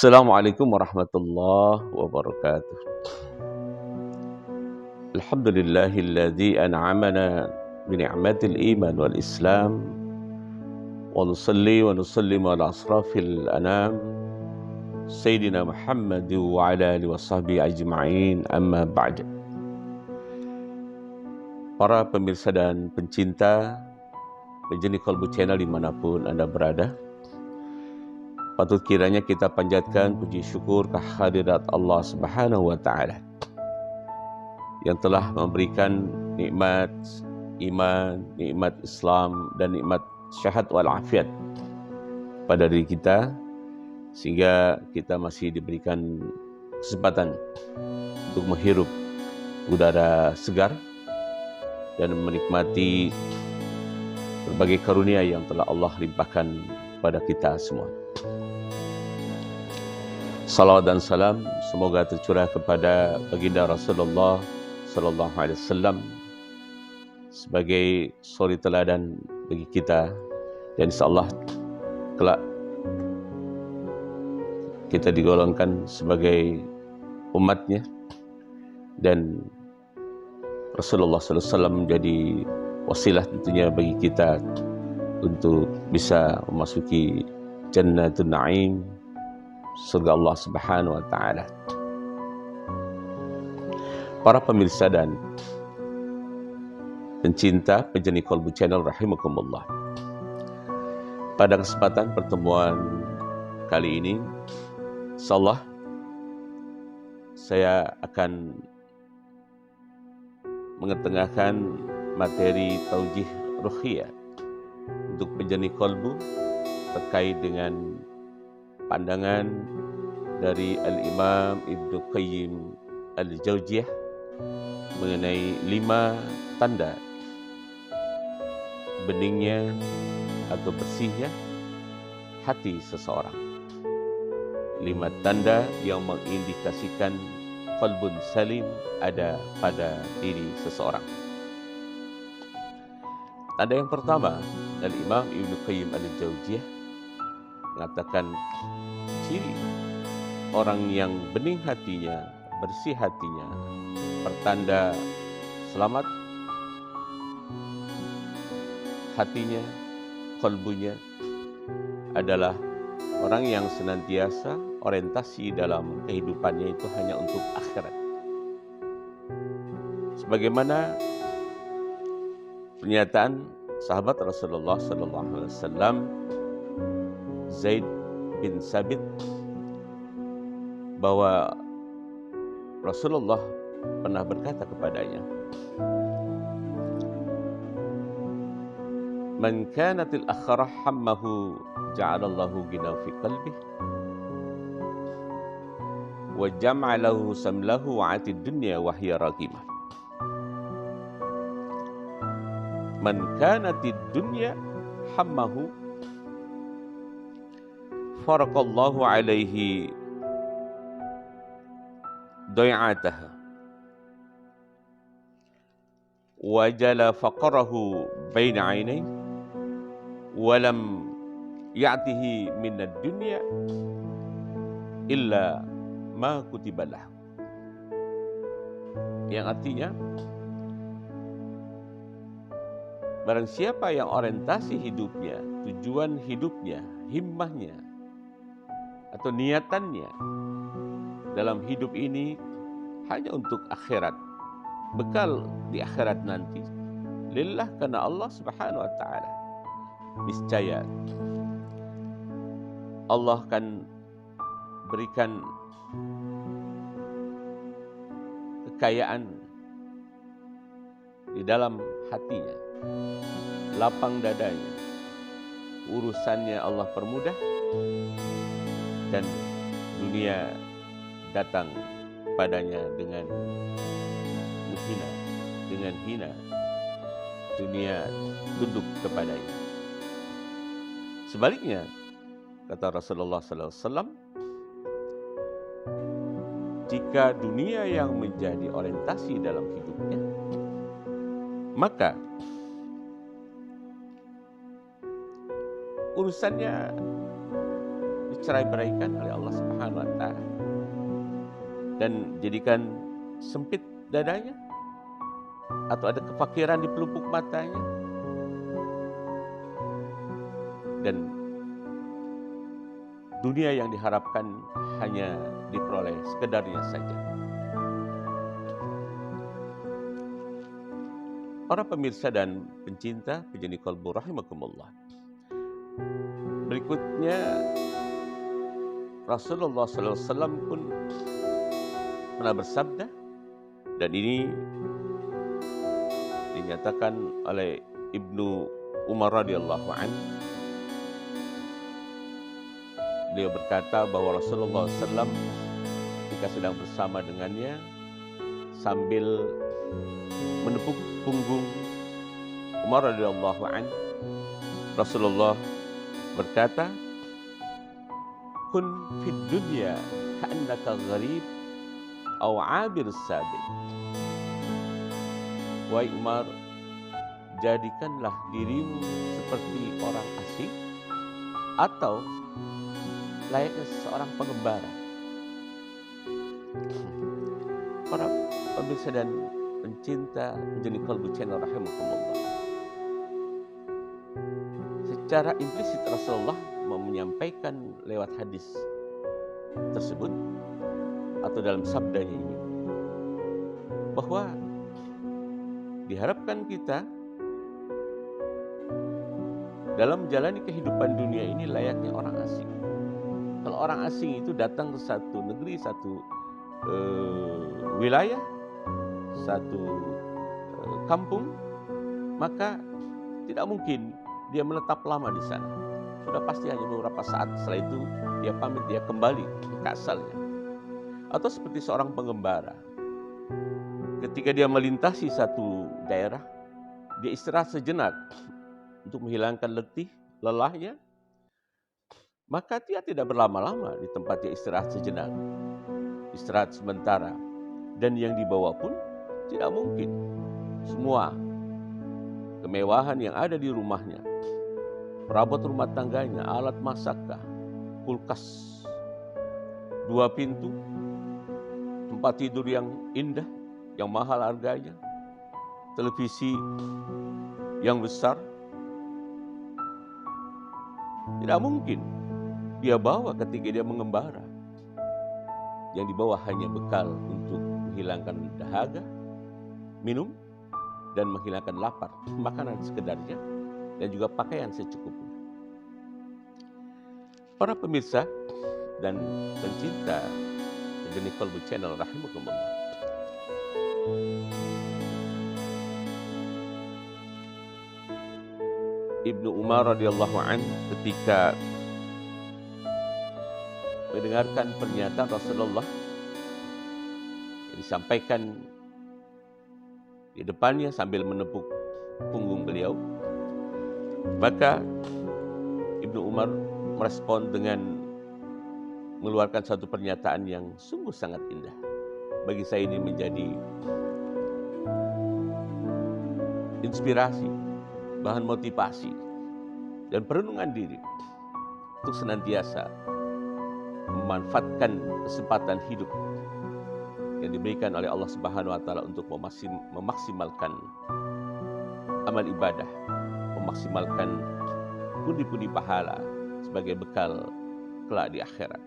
Assalamualaikum warahmatullahi wabarakatuh. Alhamdulillahilladzi an'amana bini'matil iman wal islam wa nusalli wa nusallimu ala asrafil anam Sayyidina Muhammad wa ala alihi wa sahbihi ajma'in, amma ba'd. Para pemirsa dan pencinta penjeni Kolbu Channel dimanapun Anda berada, patut kiranya kita panjatkan puji syukur kehadirat Allah Subhanahu wa Ta'ala yang telah memberikan nikmat iman, nikmat Islam, dan nikmat syahadat wal afiat pada diri kita, sehingga kita masih diberikan kesempatan untuk menghirup udara segar dan menikmati berbagai karunia yang telah Allah limpahkan pada kita semua. Salawat dan salam semoga tercurah kepada baginda Rasulullah Sallallahu Alaihi Wasallam sebagai suri teladan bagi kita, dan insyaallah kelak kita digolongkan sebagai umatnya, dan Rasulullah Sallallahu Alaihi Wasallam menjadi wasilah tentunya bagi kita untuk bisa memasuki Jannatul Na'im, surga Allah Subhanahu wa Ta'ala. Para pemirsa dan pencinta penjeni Kolbu Channel rahimakumullah, pada kesempatan pertemuan kali ini insyaallah saya akan mengetengahkan materi taujih ruhiyah untuk penjeni kolbu terkait dengan pandangan dari Al-Imam Ibnu Qayyim Al-Jauziyah mengenai 5 tanda beningnya atau bersihnya hati seseorang. 5 tanda yang mengindikasikan qalbun salim ada pada diri seseorang. Tanda yang pertama, Al-Imam Ibnu Qayyim Al-Jauziyah mengatakan ciri orang yang bening hatinya, bersih hatinya, pertanda selamat hatinya, qalbunya adalah orang yang senantiasa orientasi dalam kehidupannya itu hanya untuk akhirat. Sebagaimana pernyataan sahabat Rasulullah sallallahu alaihi wasallam Zaid bin Sabit, bahwa Rasulullah pernah berkata kepadanya, "Man kanatil akhirah hammahu ja'alallahu ghinahu fi qalbih wa jam'alahu samlahu wa 'atid dunya wa hiya raqimah. Man kanatid dunya hammahu faraqallahu alaihi doy'ataha wa jala faqarahu baina 'ainayhi wa lam ya'tihi minad dunya illa ma kutiba lahu." Yang artinya, barang siapa yang orientasi hidupnya, tujuan hidupnya, himmahnya atau niatannya dalam hidup ini hanya untuk akhirat, bekal di akhirat nanti, lillah, karena Allah Subhanahu wa Ta'ala, niscaya Allah akan berikan kekayaan di dalam hatinya, lapang dadanya, urusannya Allah permudah, dan dunia datang padanya dengan menghina, dengan hina, dunia tunduk kepadanya. Sebaliknya, kata Rasulullah SAW, jika dunia yang menjadi orientasi dalam hidupnya, maka urusannya dicerai-beraikan oleh Allah Subhanahu wa taala dan jadikan sempit dadanya atau ada kefakiran di pelupuk matanya dan dunia yang diharapkan hanya diperoleh sekedarnya saja. Para pemirsa dan pencinta penjeni kalbu rahimakumullah. Berikutnya Rasulullah SAW pun pernah bersabda, dan ini dinyatakan oleh Ibnu Umar radhiyallahu anhu. Beliau berkata bahwa Rasulullah SAW ketika sedang bersama dengannya sambil menepuk punggung Umar radhiyallahu anhu, Rasulullah berkata, "Kun fid dunya ka'annaka gharib aw 'abir sabil." Wahai Umar, jadikanlah dirimu seperti orang asing atau layaknya seorang pengembara. Para pemirsa dan pencinta penjeni kalbu channel rahimakumullah. Secara implisit Rasulullah menyampaikan lewat hadis tersebut atau dalam sabdanya ini bahwa diharapkan kita dalam menjalani kehidupan dunia ini layaknya orang asing. Kalau orang asing itu datang ke satu negeri, satu wilayah, satu kampung, maka tidak mungkin dia menetap lama di sana. Sudah pasti hanya beberapa saat, setelah itu dia pamit, dia kembali ke asalnya. Atau seperti seorang pengembara, ketika dia melintasi satu daerah, dia istirahat sejenak untuk menghilangkan letih, lelahnya, maka dia tidak berlama-lama di tempat dia istirahat sejenak, istirahat sementara. Dan yang dibawa pun tidak mungkin semua kemewahan yang ada di rumahnya, perabot rumah tangganya, alat masakkah, kulkas 2 pintu, tempat tidur yang indah, yang mahal harganya, televisi yang besar, tidak mungkin dia bawa ketika dia mengembara. Yang dibawa hanya bekal untuk menghilangkan dahaga, minum, dan menghilangkan lapar, makanan sekedarnya, dan juga pakaian secukupnya. Para pemirsa dan pencinta penjeni kalbu channel rahimakumullah. Ibnu Umar radhiyallahu anhu ketika mendengarkan pernyataan Rasulullah yang disampaikan di depannya sambil menepuk punggung beliau, maka Ibnu Umar merespon dengan mengeluarkan satu pernyataan yang sungguh sangat indah. Bagi saya ini menjadi inspirasi, bahan motivasi, dan perenungan diri untuk senantiasa memanfaatkan kesempatan hidup yang diberikan oleh Allah Subhanahu wa taala untuk memaksimalkan amal ibadah, memaksimalkan pundi-pundi pahala sebagai bekal kelak di akhirat.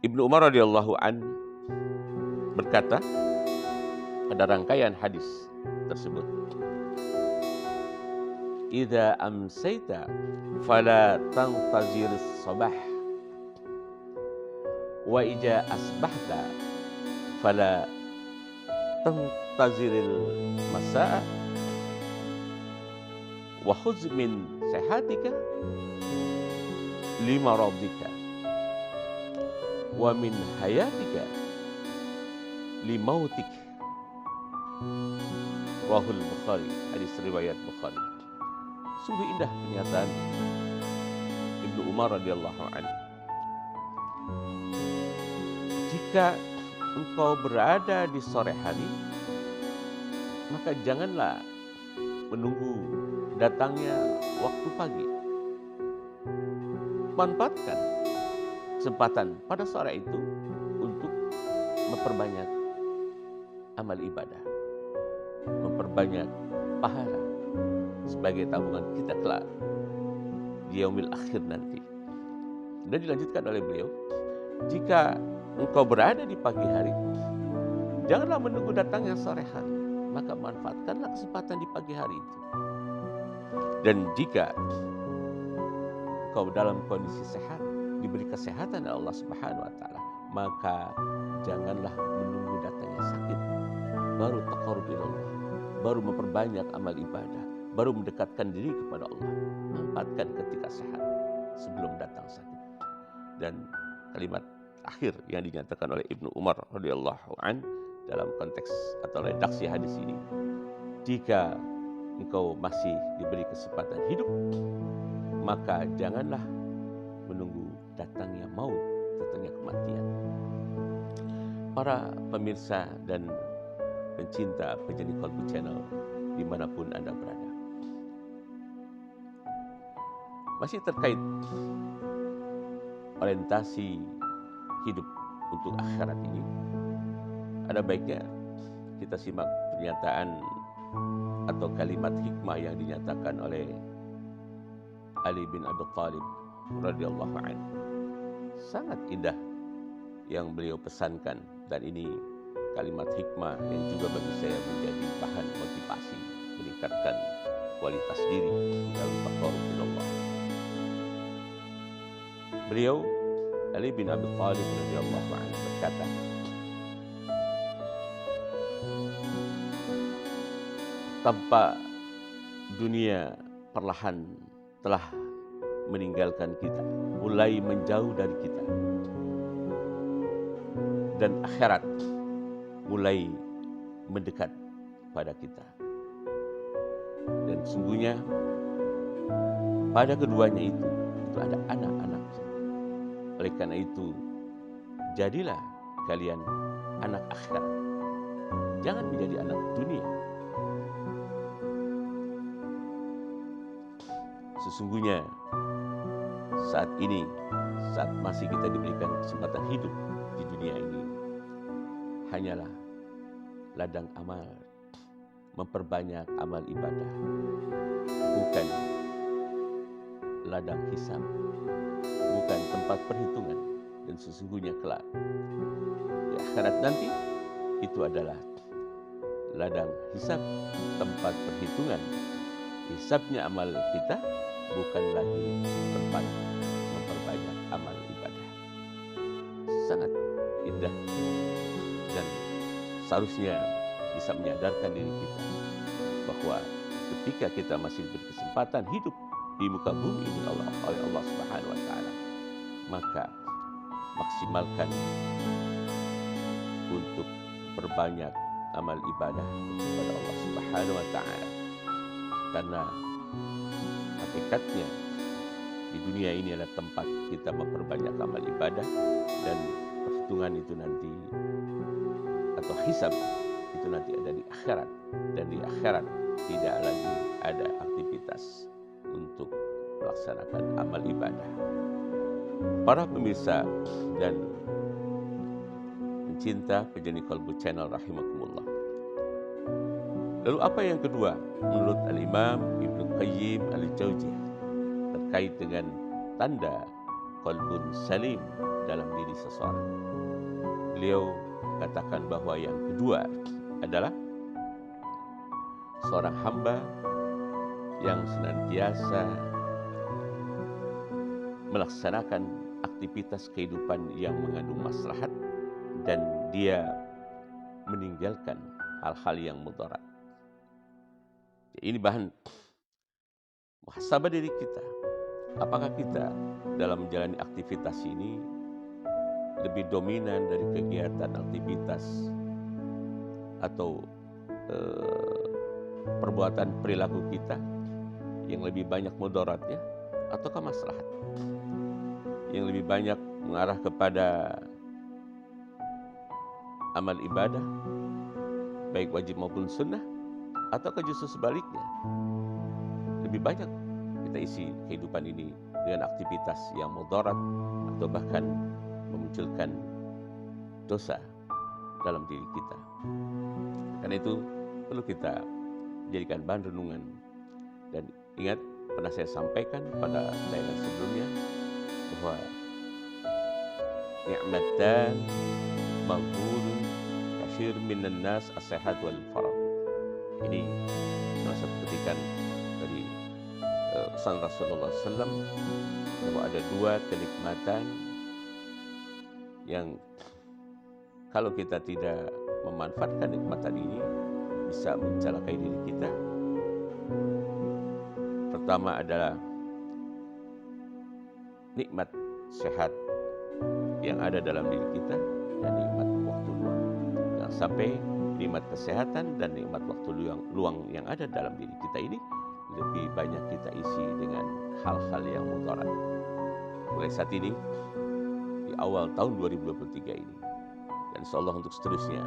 Ibnu Umar radhiyallahu an berkata pada rangkaian hadis tersebut, "Idza amsayta fala tantazir as-sabah wa idza asbahta fala tantaziril masaa wa khudz min sihatika limaradika wa min hayatika limautik." Rahul Bukhari, hadis riwayat Bukhari. Sungguh indah pernyataan Ibnu Umar radhiyallahu anhu. Jika engkau berada di sore hari, maka janganlah menunggu datangnya waktu pagi. manfaatkan kesempatan pada sore itu untuk memperbanyak amal ibadah, memperbanyak pahala sebagai tabungan kita kelak di yaumil akhir nanti. Dan dilanjutkan oleh beliau, jika engkau berada di pagi hari, janganlah menunggu datangnya sore hari, maka manfaatkanlah kesempatan di pagi hari itu. Dan jika engkau dalam kondisi sehat, diberi kesehatan oleh Allah Subhanahu wa taala, maka janganlah menunggu datangnya sakit baru taqarrub ilallah, baru memperbanyak amal ibadah, baru mendekatkan diri kepada Allah. Manfaatkan ketika sehat sebelum datang sakit. Dan kalimat akhir yang dinyatakan oleh Ibnu Umar radhiyallahu an dalam konteks atau redaksi hadis ini, jika engkau masih diberi kesempatan hidup, maka janganlah menunggu datangnya maut, datangnya kematian. Para pemirsa dan pencinta Penjani Qalbu Channel dimanapun Anda berada, masih terkait orientasi hidup untuk akhirat ini, ada baiknya kita simak pernyataan atau kalimat hikmah yang dinyatakan oleh Ali bin Abi Thalib radhiyallahu anhu. Sangat indah yang beliau pesankan, dan ini kalimat hikmah yang juga bagi saya menjadi bahan motivasi meningkatkan kualitas diri dalam taqarrub ilallah. Beliau Ali bin Abi Thalib radhiyallahu anhu berkata, tanpa dunia perlahan telah meninggalkan kita, mulai menjauh dari kita, dan akhirat mulai mendekat pada kita. Dan sungguhnya pada keduanya itu ada anak-anak. Oleh karena itu, jadilah kalian anak akhirat, jangan menjadi anak dunia. Sesungguhnya saat ini, saat masih kita diberikan kesempatan hidup di dunia ini, hanyalah ladang amal, memperbanyak amal ibadah, bukan ladang hisab, bukan tempat perhitungan. Dan sesungguhnya kelak di akhirat nanti itu adalah ladang hisab, tempat perhitungan. Hisabnya amal kita, bukan lagi tempat memperbanyak amal ibadah. Sangat indah, dan seharusnya bisa menyadarkan diri kita bahwa ketika kita masih berkesempatan hidup di muka bumi ini oleh Allah Subhanahu wa taala, maka maksimalkan untuk perbanyak amal ibadah kepada Allah Subhanahu wa taala. Karena hakikatnya di dunia ini adalah tempat kita memperbanyak amal ibadah, dan perhitungan itu nanti atau hisab itu nanti ada di akhirat, dan di akhirat tidak lagi ada aktivitas untuk melaksanakan amal ibadah. Para pemirsa dan pencinta Penjani Qalbu Channel rahimakumullah. Lalu apa yang kedua menurut Al-Imam Ibnu Qayyim Al-Jauziyah terkait dengan tanda qalbun salim dalam diri seseorang? Beliau katakan bahwa yang kedua adalah seorang hamba yang senantiasa melaksanakan aktivitas kehidupan yang mengandung maslahat, dan dia meninggalkan hal-hal yang mudarat. Ini bahan muhasabah diri kita. Apakah kita dalam menjalani aktivitas ini lebih dominan dari kegiatan aktivitas atau perbuatan perilaku kita yang lebih banyak mudaratnya, ataukah maslahat yang lebih banyak mengarah kepada amal ibadah baik wajib maupun sunnah, ataukah justru sebaliknya lebih banyak kita isi kehidupan ini dengan aktivitas yang mudarat atau bahkan memunculkan dosa dalam diri kita. Karena itu perlu kita jadikan bahan renungan. Dan ingat, pernah saya sampaikan pada layanan sebelumnya bahwa ni'matan maghbunun katsir minan nas as-sihat wal faragh. Ini salah satu petikan dari pesan Rasulullah SAW bahwa ada dua kenikmatan yang kalau kita tidak memanfaatkan nikmatan ini bisa mencelakai diri kita. Pertama adalah nikmat sehat yang ada dalam diri kita dan nikmat waktu luang. Jangan sampai nikmat kesehatan dan nikmat waktu luang yang ada dalam diri kita ini lebih banyak kita isi dengan hal-hal yang mudarat. Mulai saat ini, di awal tahun 2023 ini, dan insyaallah untuk seterusnya,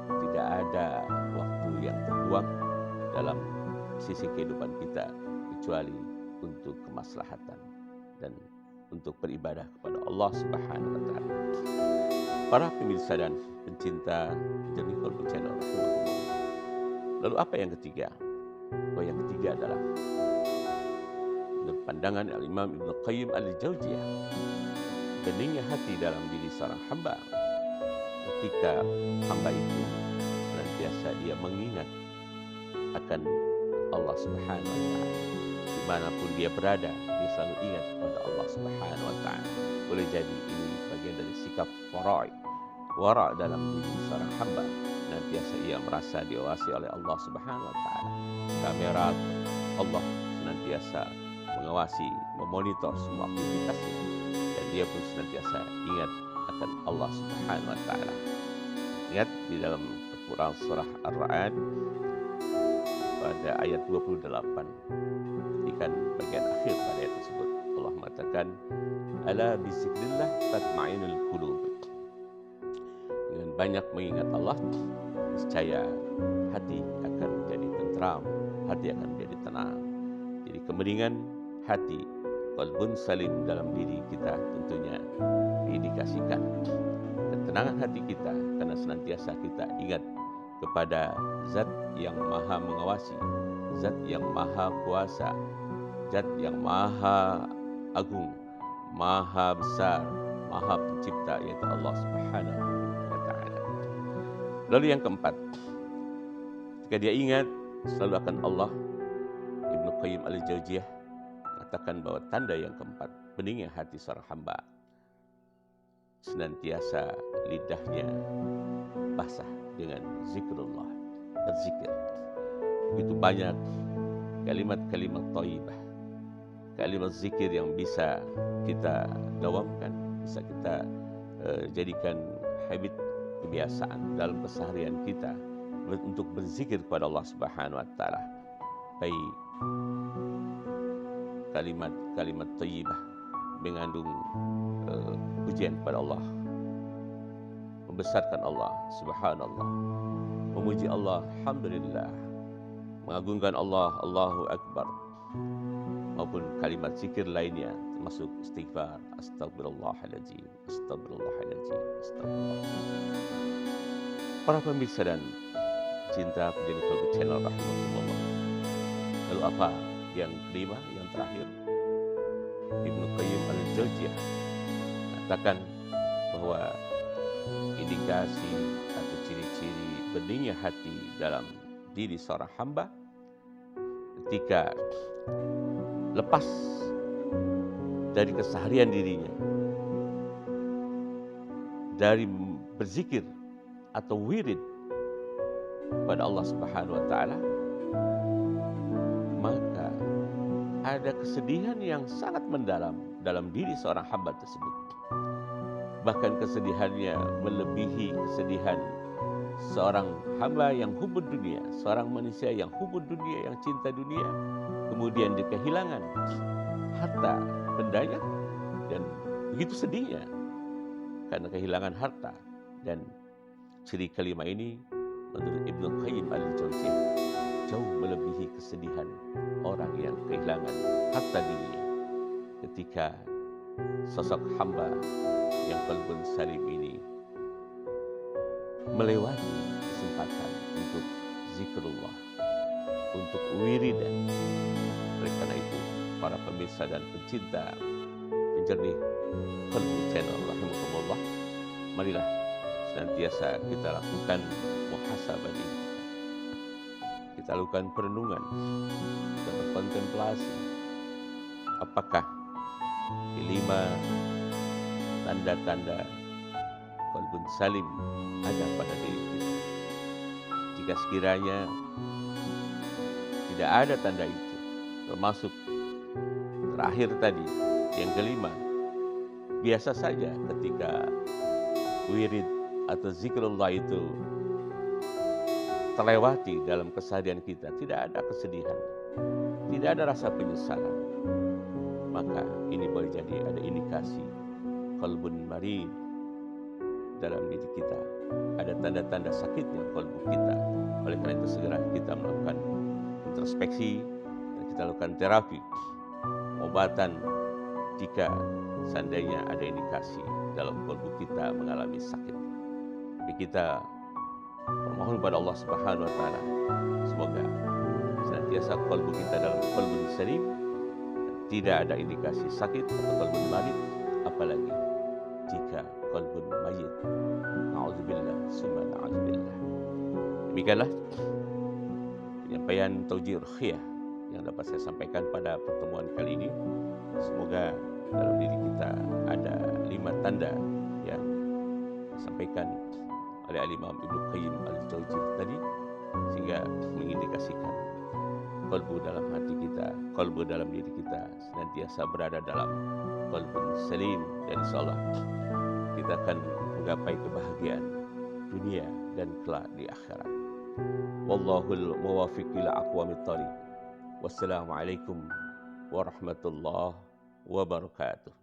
tidak ada waktu yang terbuang dalam sisi kehidupan kita kecuali untuk kemaslahatan dan untuk beribadah kepada Allah Subhanahu wa taala. Para pemirsa dan pencinta Jernih Qalbu Channel, lalu apa yang ketiga? Yang ketiga adalah menurut pandangan Al-Imam Ibnu Qayyim Al-Jauziyah, beningnya hati dalam diri seorang hamba ketika hamba itu senantiasa dia mengingat akan Allah Subhanahu wa taala. Dimanapun dia berada, dia selalu ingat kepada Allah Subhanahu wa taala. Boleh jadi ini bagian dari sikap wara' dalam diri seorang hamba. Senantiasa ia merasa diawasi oleh Allah Subhanahu wa taala. Kamera Allah senantiasa mengawasi, memonitor semua aktivitasnya, dan dia pun senantiasa ingat akan Allah Subhanahu wa taala. Ingat di dalam Al-Quran surah Ar-Ra'd pada ayat 28, ketika bagian akhir pada ayat tersebut, Allah mengatakan, ala bizikrillah tatma'innul qulub. Dengan banyak mengingat Allah, niscaya hati akan menjadi tentram, hati akan menjadi tenang. Jadi kemeningan hati, qalbun salim dalam diri kita tentunya diindikasikan ketenangan hati kita karena senantiasa kita ingat kepada Zat yang Maha Mengawasi, Zat yang Maha Kuasa, Zat yang Maha Agung, Maha Besar, Maha Pencipta, yaitu Allah Subhanahu wa taala. Lalu yang keempat, ketika dia ingat selalu akan Allah, Ibnu Qayyim Al-Jauziyah mengatakan bahwa tanda yang keempat, beningnya hati seorang hamba, senantiasa lidahnya basah dengan zikrullah, berzikir. Begitu banyak kalimat-kalimat thayyibah, kalimat zikir yang bisa kita dawamkan, bisa kita jadikan habit, kebiasaan dalam keseharian kita untuk berzikir kepada Allah Subhanahu wa taala. Baik kalimat-kalimat thayyibah mengandung pujian kepada Allah, membesarkan Allah, subhanallah, memuji Allah, alhamdulillah, mengagungkan Allah, Allahu Akbar, maupun kalimat zikir lainnya termasuk istighfar, astagfirullahaladzim, astagfirullahaladzim, astagfirullahaladzim. Para pemirsa dan cinta Jernih Qalbu Channel rahimahullah. Lalu apa yang kelima, yang terakhir? Ibnu Qayyim Al-Jauziyah mengatakan bahwa indikasi atau ciri-ciri beningnya hati dalam diri seorang hamba ketika lepas dari keseharian dirinya, dari berzikir atau wirid pada Allah Subhanahu wa taala, maka ada kesedihan yang sangat mendalam dalam diri seorang hamba tersebut. Bahkan kesedihannya melebihi kesedihan seorang hamba yang hubud dunia, seorang manusia yang hubud dunia, yang cinta dunia, kemudian dia kehilangan harta bendanya dan begitu sedihnya karena kehilangan harta. Dan ciri kelima ini menurut Ibnu Qayyim Al-Jauziyah jauh melebihi kesedihan orang yang kehilangan harta dirinya ketika sosok hamba yang qalbun salim ini melewati kesempatan untuk zikrullah, untuk wiridan. Oleh karena itu, para pemirsa dan pencinta penjernih Qalbu Channel rahimakumullah, marilah senantiasa kita lakukan muhasabah diri. Kita lakukan perenungan, kita berkontemplasi. Apakah kelima tanda-tanda qalbun salim ada pada diri kita? Jika sekiranya tidak ada tanda itu, termasuk terakhir tadi, yang kelima, biasa saja ketika wirid atau zikrullah itu terlewati dalam keseharian kita, tidak ada kesedihan, tidak ada rasa penyesalan, maka ini boleh jadi ada indikasi qalbun marid dalam diri kita, ada tanda-tanda sakitnya qalbu kita. Oleh karena itu segera kita melakukan introspeksi dan kita lakukan terapi, pengobatan jika seandainya ada indikasi dalam qalbu kita mengalami sakit. Tapi kita bermohon kepada Allah Subhanahu wa taala, semoga senantiasa qalbu kita dalam qalbun salim, tidak ada indikasi sakit atau qalbun marid, apalagi jika qalbun mayyit. Na'udzubillah summa na'udzubillah. Demikianlah penyampaian taujih ruqyah yang dapat saya sampaikan pada pertemuan kali ini. Semoga dalam diri kita ada 5 tanda yang disampaikan oleh Al-Imam Ibnu Qayyim Al-Jauziyah tadi, sehingga mengindikasikan qalbu dalam hati kita, qalbu dalam diri kita senantiasa berada dalam qalbun salim, dan insyaallah kita akan menggapai kebahagiaan dunia dan kelak di akhirat. Wallahul muwaffiq ila aqwamit thariq. Wassalamualaikum warahmatullahi wabarakatuh.